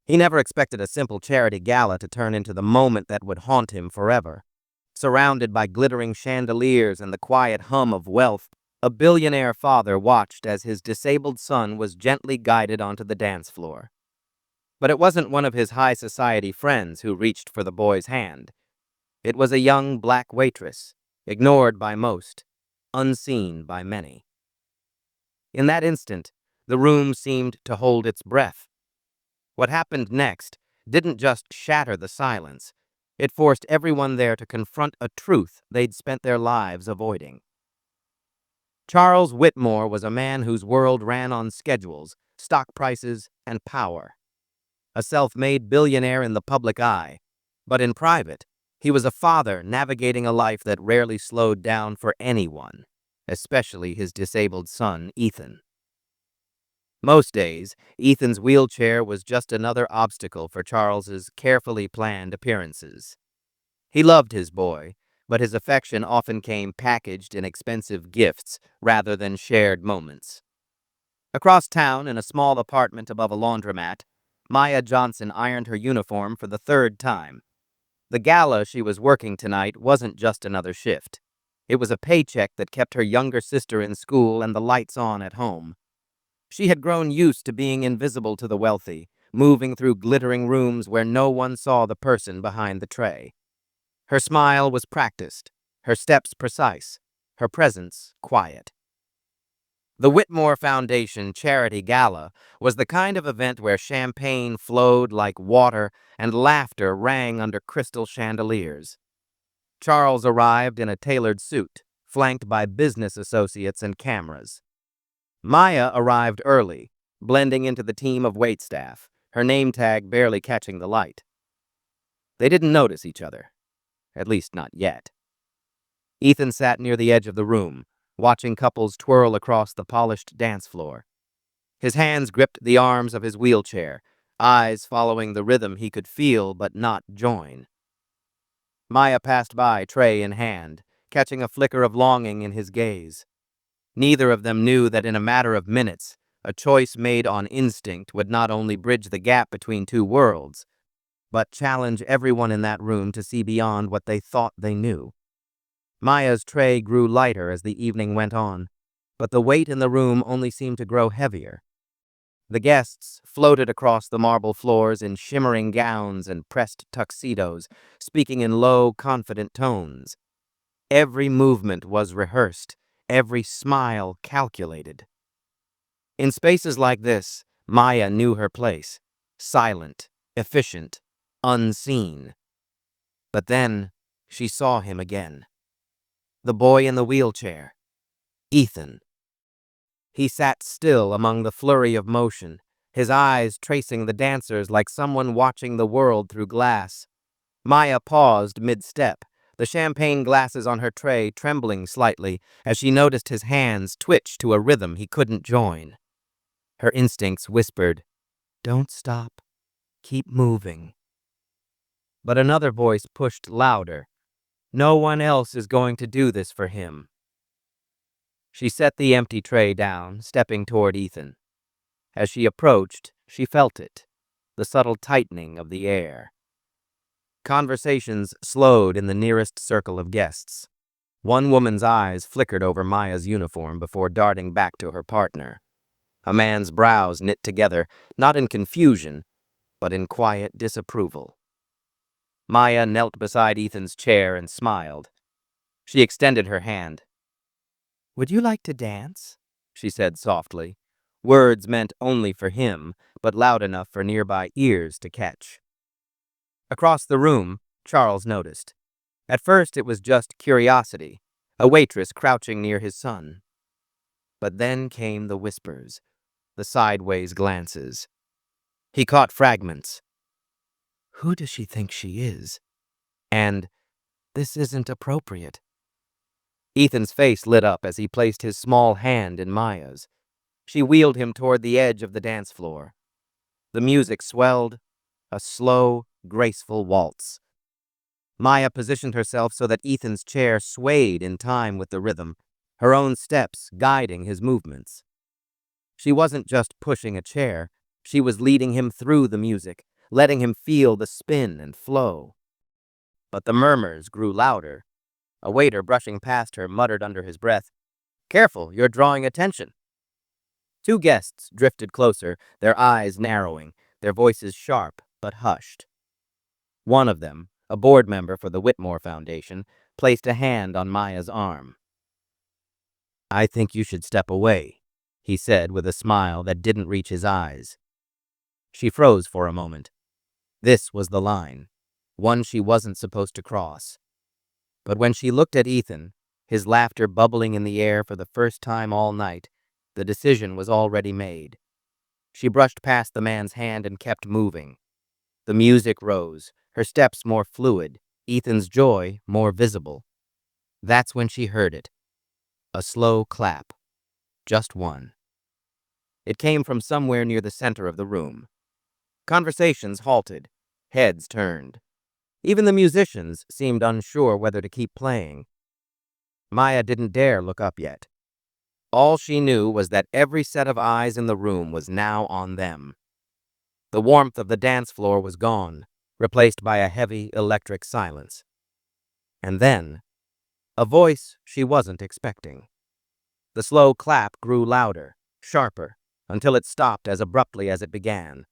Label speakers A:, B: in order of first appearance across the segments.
A: He never expected a simple charity gala to turn into the moment that would haunt him forever. Surrounded by glittering chandeliers and the quiet hum of wealth, a billionaire father watched as his disabled son was gently guided onto the dance floor. But it wasn't one of his high society friends who reached for the boy's hand. It was a young black waitress, ignored by most, unseen by many. In that instant, the room seemed to hold its breath. What happened next didn't just shatter the silence. It forced everyone there to confront a truth they'd spent their lives avoiding. Charles Whitmore was a man whose world ran on schedules, stock prices, and power. A self-made billionaire in the public eye, but in private, he was a father navigating a life that rarely slowed down for anyone, especially his disabled son, Ethan. Most days, Ethan's wheelchair was just another obstacle for Charles's carefully planned appearances. He loved his boy, but his affection often came packaged in expensive gifts rather than shared moments. Across town, in a small apartment above a laundromat, Maya Johnson ironed her uniform for the third time. The gala she was working tonight wasn't just another shift. It was a paycheck that kept her younger sister in school and the lights on at home. She had grown used to being invisible to the wealthy, moving through glittering rooms where no one saw the person behind the tray. Her smile was practiced, her steps precise, her presence quiet. The Whitmore Foundation Charity Gala was the kind of event where champagne flowed like water and laughter rang under crystal chandeliers. Charles arrived in a tailored suit, flanked by business associates and cameras. Maya arrived early, blending into the team of waitstaff, her name tag barely catching the light. They didn't notice each other, at least not yet. Ethan sat near the edge of the room, watching couples twirl across the polished dance floor. His hands gripped the arms of his wheelchair, eyes following the rhythm he could feel but not join. Maya passed by, tray in hand, catching a flicker of longing in his gaze. Neither of them knew that in a matter of minutes, a choice made on instinct would not only bridge the gap between two worlds, but challenge everyone in that room to see beyond what they thought they knew. Maya's tray grew lighter as the evening went on, but the weight in the room only seemed to grow heavier. The guests floated across the marble floors in shimmering gowns and pressed tuxedos, speaking in low, confident tones. Every movement was rehearsed, every smile calculated. In spaces like this, Maya knew her place, silent, efficient, unseen. But then she saw him again. The boy in the wheelchair, Ethan. He sat still among the flurry of motion, his eyes tracing the dancers like someone watching the world through glass. Maya paused mid-step, the champagne glasses on her tray trembling slightly as she noticed his hands twitch to a rhythm he couldn't join. Her instincts whispered, "Don't stop. Keep moving." But another voice pushed louder. "No one else is going to do this for him." She set the empty tray down, stepping toward Ethan. As she approached, she felt it, the subtle tightening of the air. Conversations slowed in the nearest circle of guests. One woman's eyes flickered over Maya's uniform before darting back to her partner. A man's brows knit together, not in confusion, but in quiet disapproval. Maya knelt beside Ethan's chair and smiled. She extended her hand. "Would you like to dance?" she said softly, words meant only for him, but loud enough for nearby ears to catch. Across the room, Charles noticed. At first it was just curiosity, a waitress crouching near his son. But then came the whispers, the sideways glances. He caught fragments. "Who does she think she is?" And, "This isn't appropriate." Ethan's face lit up as he placed his small hand in Maya's. She wheeled him toward the edge of the dance floor. The music swelled, a slow, graceful waltz. Maya positioned herself so that Ethan's chair swayed in time with the rhythm, her own steps guiding his movements. She wasn't just pushing a chair, she was leading him through the music, letting him feel the spin and flow. But the murmurs grew louder. A waiter brushing past her muttered under his breath, "Careful, you're drawing attention." Two guests drifted closer, their eyes narrowing, their voices sharp but hushed. One of them, a board member for the Whitmore Foundation, placed a hand on Maya's arm. "I think you should step away," he said with a smile that didn't reach his eyes. She froze for a moment. This was the line, one she wasn't supposed to cross. But when she looked at Ethan, his laughter bubbling in the air for the first time all night, the decision was already made. She brushed past the man's hand and kept moving. The music rose, her steps more fluid, Ethan's joy more visible. That's when she heard it. A slow clap. Just one. It came from somewhere near the center of the room. Conversations halted. Heads turned. Even the musicians seemed unsure whether to keep playing. Maya didn't dare look up yet. All she knew was that every set of eyes in the room was now on them. The warmth of the dance floor was gone, replaced by a heavy electric silence. And then, a voice she wasn't expecting. The slow clap grew louder, sharper, until it stopped as abruptly as it began.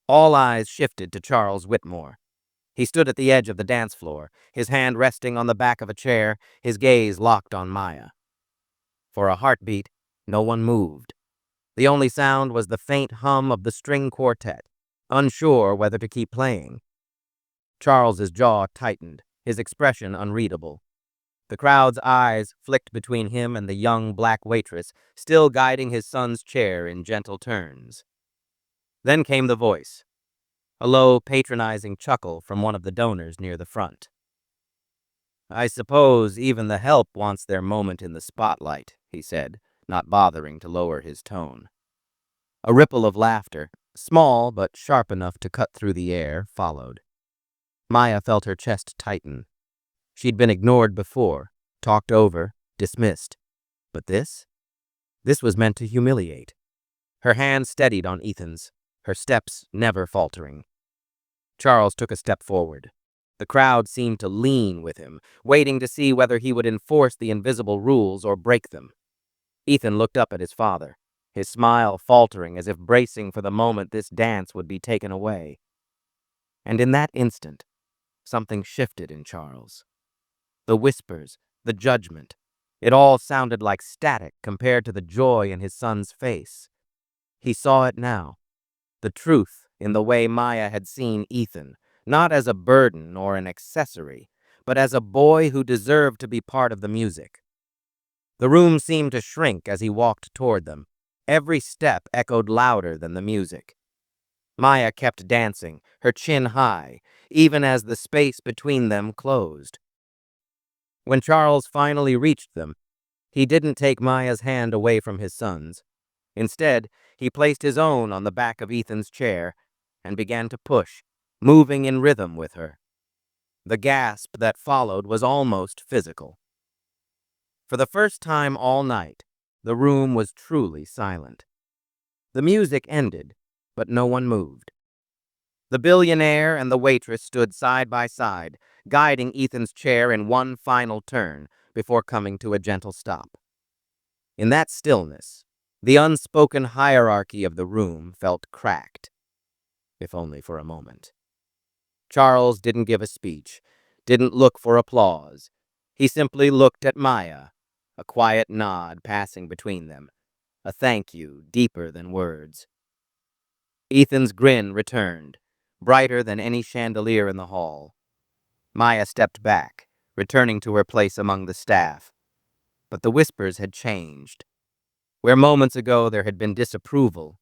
A: All eyes shifted to Charles Whitmore. He stood at the edge of the dance floor, his hand resting on the back of a chair, his gaze locked on Maya. For a heartbeat, no one moved. The only sound was the faint hum of the string quartet, unsure whether to keep playing. Charles's jaw tightened, his expression unreadable. The crowd's eyes flicked between him and the young black waitress, still guiding his son's chair in gentle turns. Then came the voice, a low, patronizing chuckle from one of the donors near the front. "I suppose even the help wants their moment in the spotlight," he said, not bothering to lower his tone. A ripple of laughter, small but sharp enough to cut through the air, followed. Maya felt her chest tighten. She'd been ignored before, talked over, dismissed. But this? This was meant to humiliate. Her hand steadied on Ethan's, her steps never faltering. Charles took a step forward. The crowd seemed to lean with him, waiting to see whether he would enforce the invisible rules or break them. Ethan looked up at his father, his smile faltering as if bracing for the moment this dance would be taken away. And in that instant, something shifted in Charles. The whispers, the judgment, it all sounded like static compared to the joy in his son's face. He saw it now, the truth in the way Maya had seen Ethan, not as a burden or an accessory, but as a boy who deserved to be part of the music. The room seemed to shrink as he walked toward them. Every step echoed louder than the music. Maya kept dancing, her chin high, even as the space between them closed. When Charles finally reached them, he didn't take Maya's hand away from his son's. Instead, he placed his own on the back of Ethan's chair and began to push, moving in rhythm with her. The gasp that followed was almost physical. For the first time all night, the room was truly silent. The music ended, but no one moved. The billionaire and the waitress stood side by side, guiding Ethan's chair in one final turn before coming to a gentle stop. In that stillness, the unspoken hierarchy of the room felt cracked, if only for a moment. Charles didn't give a speech, didn't look for applause. He simply looked at Maya, a quiet nod passing between them, a thank you deeper than words. Ethan's grin returned, brighter than any chandelier in the hall. Maya stepped back, returning to her place among the staff. But the whispers had changed. Where moments ago there had been disapproval,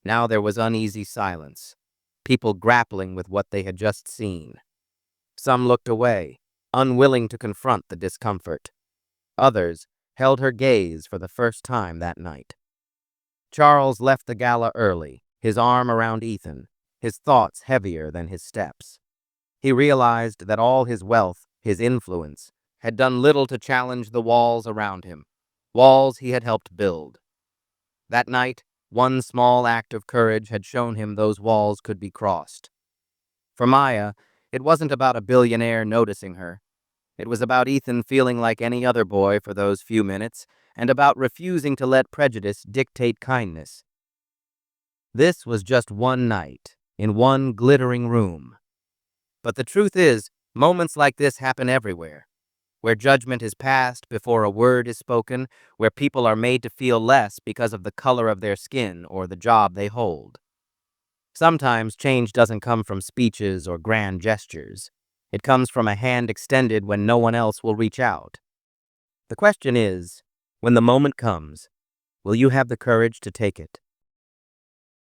A: now there was uneasy silence, people grappling with what they had just seen. Some looked away, unwilling to confront the discomfort. Others held her gaze for the first time that night. Charles left the gala early, his arm around Ethan, his thoughts heavier than his steps. He realized that all his wealth, his influence, had done little to challenge the walls around him, walls he had helped build. That night, one small act of courage had shown him those walls could be crossed. For Maya, it wasn't about a billionaire noticing her. It was about Ethan feeling like any other boy for those few minutes, and about refusing to let prejudice dictate kindness. This was just one night, in one glittering room. But the truth is, moments like this happen everywhere, where judgment is passed before a word is spoken, where people are made to feel less because of the color of their skin or the job they hold. Sometimes change doesn't come from speeches or grand gestures. It comes from a hand extended when no one else will reach out. The question is, when the moment comes, will you have the courage to take it?